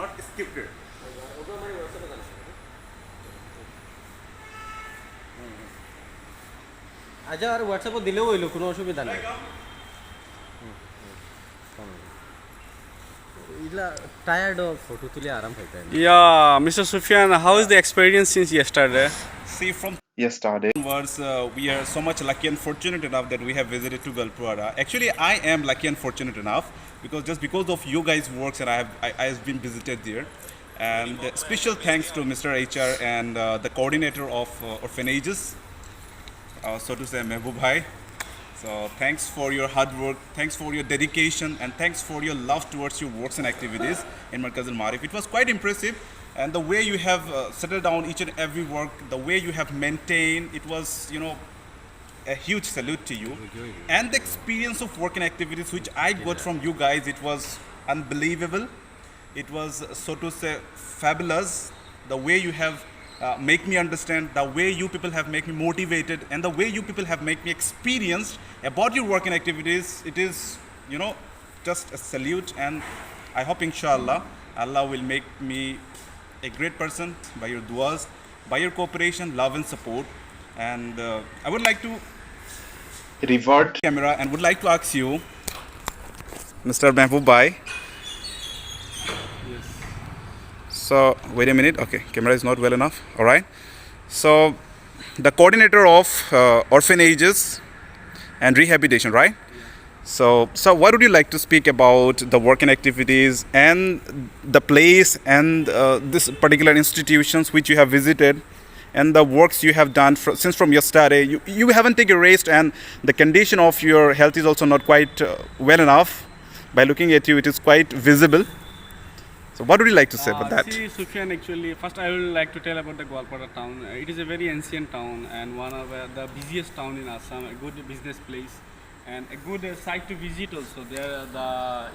not scripted. আচ্ছা আর হোয়াটসঅ্যাপে দিলেও হইলো, কোনো অসুবিধা নেই। এগুলা টায়ার্ড ফটো তুলে আরাম পাইতে। Yeah, Mr. Sufyan, how is the experience since yesterday? See, from yesterday. onwards, we are so much lucky and fortunate enough that we have visited to Galpura. Actually, I am lucky and fortunate enough because just because of you guys' works, and I have been visited there. And special thanks to Mr. HR and the coordinator of orphanages, so to say, Mehboob Bhai. So thanks for your hard work, thanks for your dedication, and thanks for your love towards your works and activities in Markaz Al Marif. It was quite impressive, and the way you have settled down each and every work, the way you have maintained, it was, a huge salute to you. And the experience of work and activities which I got from you guys, it was unbelievable. It was, so to say, fabulous. The way you have make me understand, the way you people have make me motivated, and the way you people have make me experienced about your work and activities, it is, just a salute. And I hope inshallah Allah will make me a great person by your duas, by your cooperation, love and support. And I would like to Reward camera and would like to ask you, Mr. Mehboob Bhai. So wait a minute. Okay, camera is not well enough. All right. So the coordinator of orphanages and rehabilitation, right? So what would you like to speak about the work and activities and the place and this particular institutions which you have visited and the works you have done since from yesterday? You haven't taken a rest, and the condition of your health is also not quite well enough. By looking at you, it is quite visible. So what would you like to say about that? See, Sufyan, actually, first I would like to tell about the Gwalpara town. It is a very ancient town and one of the busiest town in Assam, a good business place and a good site to visit also. There, the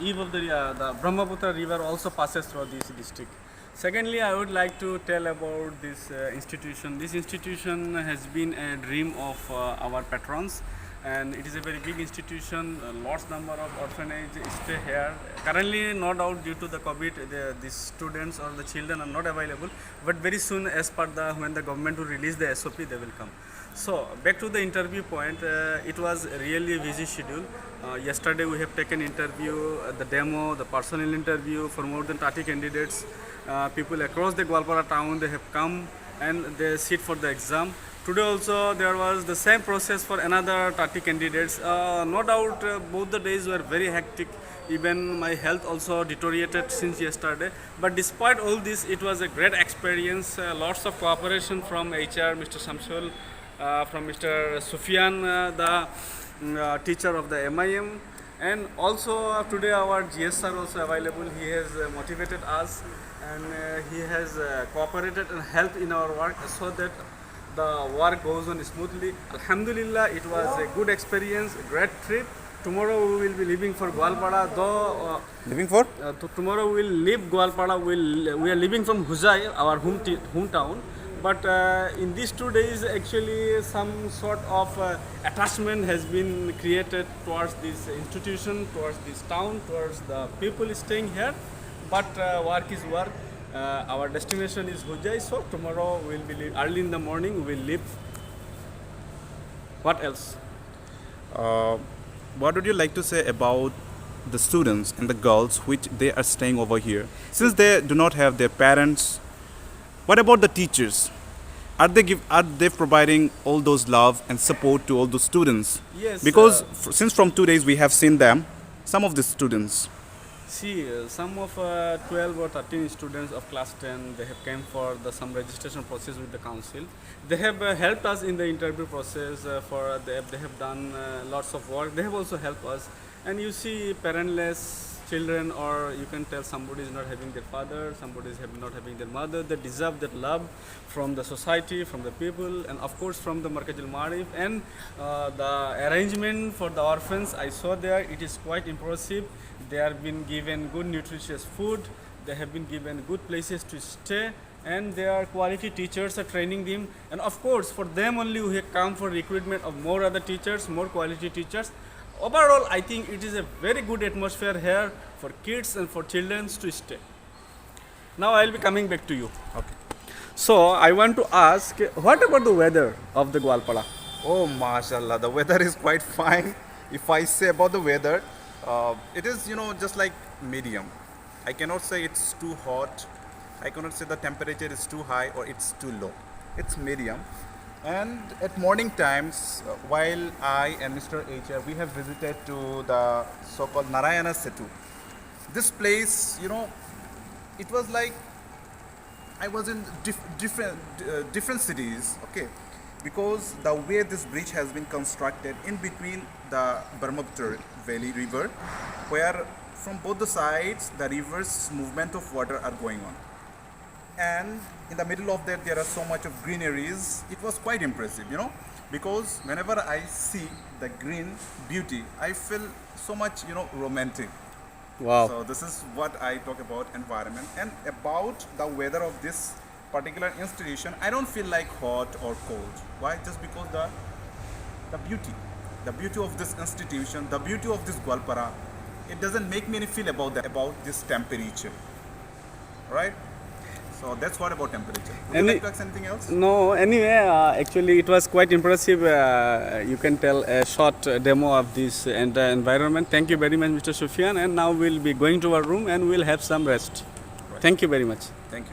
eve of the Brahmaputra river also passes through this district. Secondly, I would like to tell about this institution. This institution has been a dream of our patrons, and it is a very big institution. Lots number of orphanage stay here. Currently, no doubt due to the COVID, the students or the children are not available. But very soon, as per when the government will release the SOP, they will come. So back to the interview point, it was really a busy schedule. Yesterday we have taken interview, the demo, the personal interview for more than 30 candidates. People across the Gwalpara town, they have come and they sit for the exam. Today also there was the same process for another 30 candidates. No doubt both the days were very hectic. Even my health also deteriorated since yesterday. But despite all this, it was a great experience. Lots of cooperation from HR, Mr. Samsul, from Mr. Sufyan, the teacher of the MIM. And also today our GS sir also available. He has motivated us, and he has cooperated and helped in our work so that the work goes on smoothly. Alhamdulillah, it was a good experience, a great trip. Tomorrow we will be leaving for Gwalpara. Though Living for? tomorrow we will leave Gwalpara. We are leaving from Huzai, our hometown. But in these 2 days, actually, some sort of attachment has been created towards this institution, towards this town, towards the people staying here. But work is work. Our destination is Huzai, so tomorrow we will be early in the morning. We will leave. What else? What would you like to say about the students and the girls which they are staying over here? Since they do not have their parents, what about the teachers? Are they providing all those love and support to all those students? Yes. Because since from 2 days we have seen them, some of the students. See, some of 12 or 13 students of class 10, they have came for some registration process with the council. They have helped us in the interview process. They have done lots of work. They have also helped us. And you see, parentless children, or you can tell somebody is not having their father, somebody is not having their mother. They deserve that love from the society, from the people, and of course from the Markaz Al Marif. And the arrangement for the orphans, I saw there, it is quite impressive. They have been given good nutritious food. They have been given good places to stay, and their quality teachers are training them. And of course, for them only we have come for recruitment of more other teachers, more quality teachers. Overall, I think it is a very good atmosphere here for kids and for children to stay. Now I'll be coming back to you. Okay. So I want to ask, what about the weather of the Goalpara? Oh, mashallah, the weather is quite fine. If I say about the weather, it is, just like medium. I cannot say it's too hot. I cannot say the temperature is too high or it's too low. It's medium. And at morning times, while I and Mr. HR, we have visited to the so-called Narayana Setu. This place, it was like I was in different cities, okay, because the way this bridge has been constructed in between the Brahmaputra Valley River, where from both the sides the river's movement of water are going on, and in the middle of that there are so much of greeneries. It was quite impressive, because whenever I see the green beauty, I feel so much, romantic. Wow. So this is what I talk about environment and about the weather of this particular institution. I don't feel like hot or cold. Why? Just because the beauty of this institution, the beauty of this Goalpara, it doesn't make me any feel about this temperature, right? So that's what about temperature. Would you like to ask anything else? No, anyway, actually it was quite impressive. You can tell a short demo of this environment. Thank you very much, Mr. Sufyan. And now we'll be going to our room and we'll have some rest. Right. Thank you very much. Thank you.